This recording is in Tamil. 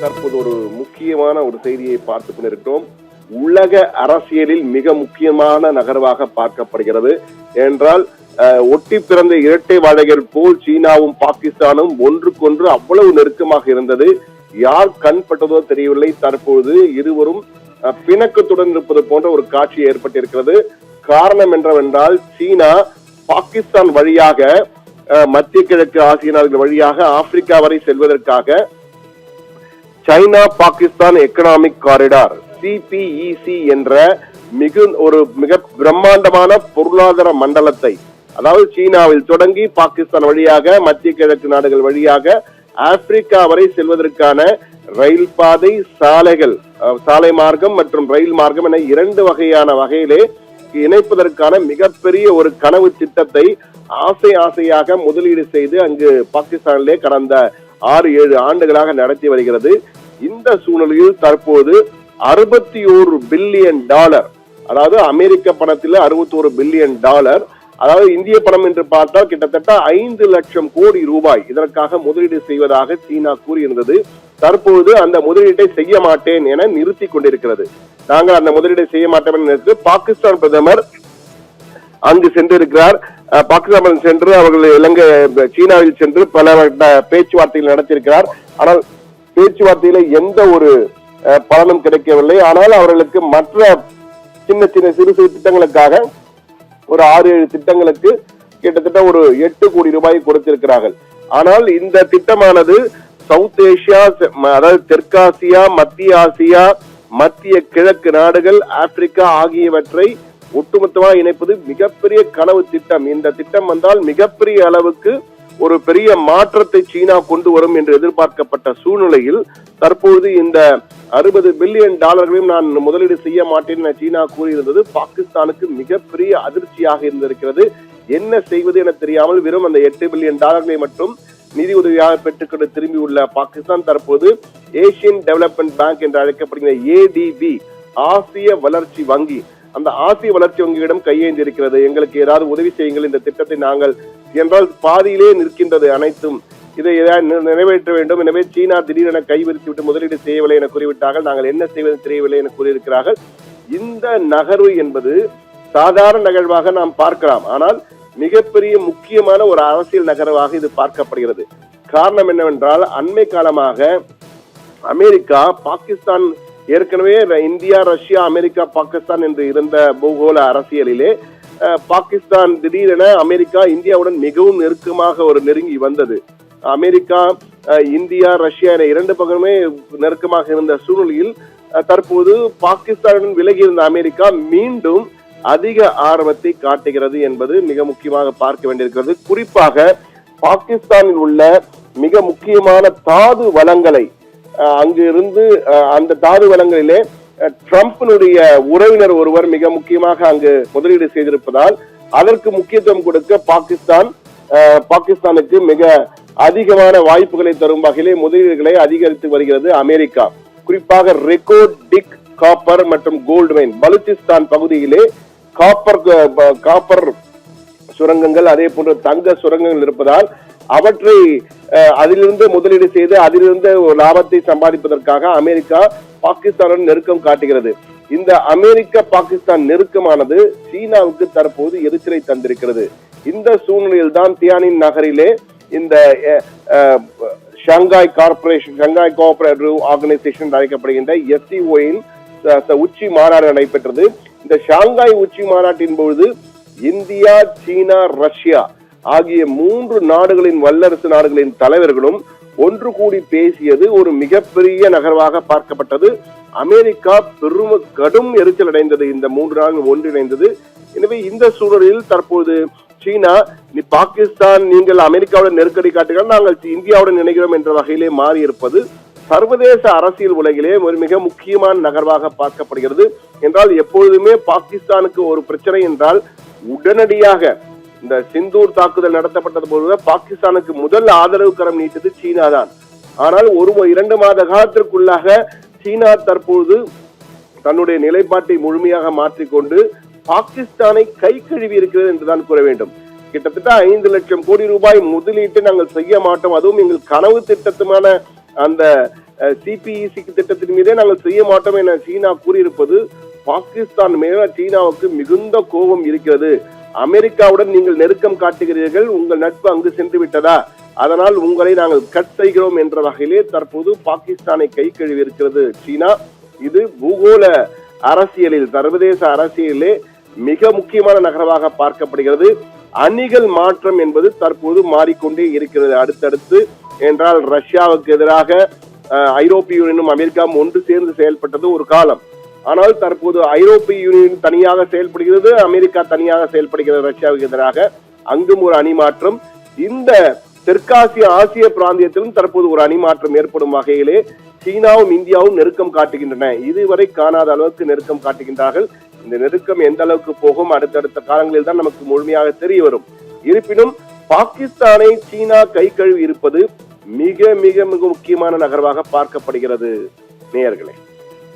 தற்போது ஒரு முக்கியமான ஒரு செய்தியை பார்த்துக் கொண்டிருக்கிறோம். உலக அரசியலில் மிக முக்கியமான நகர்வாக பார்க்கப்படுகிறது. என்றால் ஒட்டி பிறந்த இரட்டை வாழைகள் போல் சீனாவும் பாகிஸ்தானும் ஒன்றுக்கொன்று அவ்வளவு நெருக்கமாக இருந்தது. யார் கண்பட்டதோ தெரியவில்லை. தற்போது இருவரும் பிணக்கத்துடன் இருப்பது போன்ற ஒரு காட்சி ஏற்பட்டிருக்கிறது. காரணம் என்னவென்றால் சீனா பாகிஸ்தான் வழியாக மத்திய கிழக்கு ஆசிய நாடுகள் வழியாக ஆப்பிரிக்கா வரை செல்வதற்காக China Pakistan economic corridor CPEC என்ற மிக பிரம்மாண்டமான பொருளாதார மண்டலத்தை, அதாவது சீனாவில் தொடங்கி பாகிஸ்தான் வழியாக மத்திய கிழக்கு நாடுகள் வழியாக ஆப்பிரிக்கா வரை செல்வதற்கான ரயில் பாதை, சாலைகள், சாலை மார்க்கம் மற்றும் ரயில் மார்க்கம் என இரண்டு வகையிலே இணைப்பதற்கான மிகப்பெரிய ஒரு கனவு திட்டத்தை ஆசையாக முதலீடு செய்து அங்கு பாகிஸ்தானிலே கடந்த 6-7 ஆண்டுகளாக நடத்தி வருகிறது. இந்த சூழ்நிலையில் தற்போது $61 பில்லியன், அதாவது அமெரிக்க பணத்தில் $61 பில்லியன், அதாவது இந்திய பணம் என்று பார்த்தால் கிட்டத்தட்ட 5 லட்சம் கோடி ரூபாய் இதற்காக முதலீடு செய்வதாக சீனா கூறியிருந்தது. தற்போது அந்த முதலீட்டை செய்ய மாட்டேன் என நிறுத்தி கொண்டிருக்கிறது. நாங்கள் அந்த முதலீட்டை செய்ய மாட்டோம் என்று பாகிஸ்தான் பிரதமர் அங்கு சென்றிருக்கிறார். பாகிஸ்தான் சென்று அவர்கள் சீனாவில் சென்று பல பேச்சுவார்த்தைகள் நடத்தியிருக்கிறார். ஆனால் பேச்சுவார்த்தையில எந்த ஒரு பலனும் கிடைக்கவில்லை. ஆனால் அவர்களுக்கு மற்ற சின்ன சிறு திட்டங்களுக்காக ஒரு 6-7 திட்டங்களுக்கு கிட்டத்தட்ட ஒரு 8 கோடி ரூபாய் கொடுத்திருக்கிறார்கள். ஆனால் இந்த திட்டமானது சவுத் ஏசியா, அதாவது தெற்காசியா, மத்திய ஆசியா, மத்திய கிழக்கு நாடுகள், ஆப்பிரிக்கா ஆகியவற்றை ஒட்டுமொத்தமாக இணைப்பது மிகப்பெரிய கனவு திட்டம். இந்த திட்டம் வந்தால் மிகப்பெரிய அளவுக்கு ஒரு பெரிய மாற்றத்தை சீனா கொண்டு வரும் என்று எதிர்பார்க்கப்பட்ட சூழ்நிலையில் தற்போது இந்த $60 பில்லியன் நான் முதலீடு செய்ய மாட்டேன் என சீனா கூறியிருந்தது பாகிஸ்தானுக்கு மிகப்பெரிய அதிர்ச்சியாக இருந்திருக்கிறது. என்ன செய்வது என தெரியாமல் வெறும் அந்த $8 பில்லியன் மட்டும் நிதி உதவியாக பெற்றுக்கொண்டு திரும்பியுள்ள பாகிஸ்தான் தற்போது ஏசியன் டெவலப்மெண்ட் பேங்க் என்று அழைக்கப்படுகிற ADB, ஆசிய வளர்ச்சி வங்கி, அந்த ஆசிய வளர்ச்சி வங்கியிடம் கையேந்தி இருக்கிறது. எங்களுக்கு ஏதாவது உதவி செய்யுங்கள், இந்த திட்டத்தை நாங்கள் என்றால் பாதியிலே நிற்கின்றது அனைத்தும், இதை நிறைவேற்ற வேண்டும். எனவே சீனா திடீரென கைவிரித்துவிட்டு முதலீடு செய்யவில்லை என கூறிவிட்டார்கள். நாங்கள் என்ன செய்வது தெரியவில்லை என கூறியிருக்கிறார்கள். இந்த நகர்வு என்பது சாதாரண நிகழ்வாக நாம் பார்க்கலாம். ஆனால் மிகப்பெரிய முக்கியமான ஒரு அரசியல் நகர்வாக இது பார்க்கப்படுகிறது. காரணம் என்னவென்றால் அண்மை காலமாக அமெரிக்கா, பாகிஸ்தான், ஏற்கனவே இந்தியா, ரஷ்யா, அமெரிக்கா, பாகிஸ்தான் என்று இருந்த பூகோள அரசியலிலே பாகிஸ்தான் திடீரென அமெரிக்கா இந்தியாவுடன் மிகவும் நெருக்கமாக நெருங்கி வந்தது. அமெரிக்கா, இந்தியா, ரஷ்யா என இரண்டு பக்கமே நெருக்கமாக இருந்த சூழ்நிலையில் தற்போது பாகிஸ்தானுடன் விலகி இருந்த அமெரிக்கா மீண்டும் அதிக ஆர்வத்தை காட்டுகிறது என்பது மிக முக்கியமாக பார்க்க வேண்டியிருக்கிறது. குறிப்பாக பாகிஸ்தானில் உள்ள மிக முக்கியமான தாது வளங்களை அங்கு இருந்து அந்த தாது வளங்களிலே ட்ரம்பினுடைய உறவினர் ஒருவர் மிக முக்கியமாக அங்கு முதலீடு செய்திருப்பதால் அதற்கு முக்கியத்துவம் கொடுக்க பாகிஸ்தானுக்கு மிக அதிகமான வாய்ப்புகளை தரும் வகையிலே முதலீடுகளை அதிகரித்து வருகிறது அமெரிக்கா. குறிப்பாக ரெகோடிக் காப்பர் மற்றும் கோல்டு மைன், பலுச்சிஸ்தான் பகுதியிலே காப்பர் சுரங்கங்கள், அதே போன்ற தங்க சுரங்கங்கள் இருப்பதால் அவற்றை அதிலிருந்து முதலீடு செய்து அதிலிருந்து லாபத்தை சம்பாதிப்பதற்காக அமெரிக்கா பாகிஸ்தானுடன் நெருக்கம் காட்டுகிறது. இந்த அமெரிக்க பாகிஸ்தான் நெருக்கமானது சீனாவுக்கு தற்போது எரிச்சலை தந்திருக்கிறது. இந்த சூழ்நிலையில் தான் தியானின் நகரிலே இந்த ஷாங்காய் கோஆபரேட்டிவ் ஆர்கனைசேஷன் அழைக்கப்படுகின்ற SCOயின் உச்சி மாநாடு நடைபெற்றது. இந்த ஷாங்காய் உச்சி மாநாட்டின் பொழுது இந்தியா, சீனா, ரஷ்யா ஆகிய 3 நாடுகளின் வல்லரசு நாடுகளின் தலைவர்களும் ஒன்று கூடி பேசியது ஒரு மிகப்பெரிய நகர்வாக பார்க்கப்பட்டது. அமெரிக்கா கடும் எரிச்சல் அடைந்தது. இந்த 3 நாடுகள் ஒன்றிணைந்தது. எனவே இந்த சூழலில் தற்போது சீனா, பாகிஸ்தான் நீங்கள் அமெரிக்காவுடன் நெருக்கடி காட்டுகள், நாங்கள் இந்தியாவுடன் இணைகிறோம் என்ற வகையிலே மாறி இருப்பது சர்வதேச அரசியல் உலகிலே ஒரு மிக முக்கியமான நகர்வாக பார்க்கப்படுகிறது. என்றால் எப்பொழுதுமே பாகிஸ்தானுக்கு ஒரு பிரச்சனை என்றால் உடனடியாக இந்த சிந்தூர் தாக்குதல் நடத்தப்பட்டது போது பாகிஸ்தானுக்கு முதல் ஆதரவு கரம் நீட்டது சீனா தான். ஆனால் 1-2 மாத காலத்திற்குள்ளாக சீனா தற்போது தன்னுடைய நிலைப்பாட்டை முழுமையாக மாற்றிக்கொண்டு பாகிஸ்தானை கை கழுவி இருக்கிறது என்றுதான் கூற வேண்டும். கிட்டத்தட்ட 5 லட்சம் கோடி ரூபாய் முதலீட்டு நாங்கள் செய்ய மாட்டோம், அதுவும் எங்கள் கனவு திட்டத்துமான அந்த CPEC திட்டத்தின் மீதே நாங்கள் செய்ய மாட்டோம் என சீனா கூறியிருப்பது பாகிஸ்தான் மேல சீனாவுக்கு மிகுந்த கோபம் இருக்கிறது. அமெரிக்காவுடன் நீங்கள் நெருக்கம் காட்டுகிறீர்கள், உங்கள் நட்பு அங்கு சென்று விட்டதா, அதனால் உங்களை நாங்கள் கட் செய்கிறோம் என்ற வகையிலே தற்போது பாகிஸ்தானை கை கழுவி இருக்கிறது சீனா. இது பூகோள அரசியலில், சர்வதேச அரசியலிலே மிக முக்கியமான நகரமாக பார்க்கப்படுகிறது. அணிகள் மாற்றம் என்பது தற்போது மாறிக்கொண்டே இருக்கிறது. அடுத்தடுத்து என்றால் ரஷ்யாவுக்கு எதிராக ஐரோப்பிய யூனியனும் அமெரிக்காவும் ஒன்று சேர்ந்து செயல்பட்டது ஒரு காலம். ஆனால் தற்போது ஐரோப்பிய யூனியன் தனியாக செயல்படுகிறது, அமெரிக்கா தனியாக செயல்படுகிறது ரஷ்யாவுக்கு எதிராக. அங்கும் ஒரு அணி மாற்றம். இந்த தெற்காசிய ஆசிய பிராந்தியத்திலும் தற்போது ஒரு அணி மாற்றம் ஏற்படும் வகையிலே சீனாவும் இந்தியாவும் நெருக்கம் காட்டுகின்றன. இதுவரை காணாத அளவுக்கு நெருக்கம் காட்டுகின்றார்கள். இந்த நெருக்கம் எந்த அளவுக்கு போகும் அடுத்தடுத்த காலங்களில் தான் நமக்கு முழுமையாக தெரிய வரும். இருப்பினும் பாகிஸ்தானை சீனா கை கழுவி இருப்பது மிக மிக மிக முக்கியமான நகர்வாக பார்க்கப்படுகிறது நேயர்களே.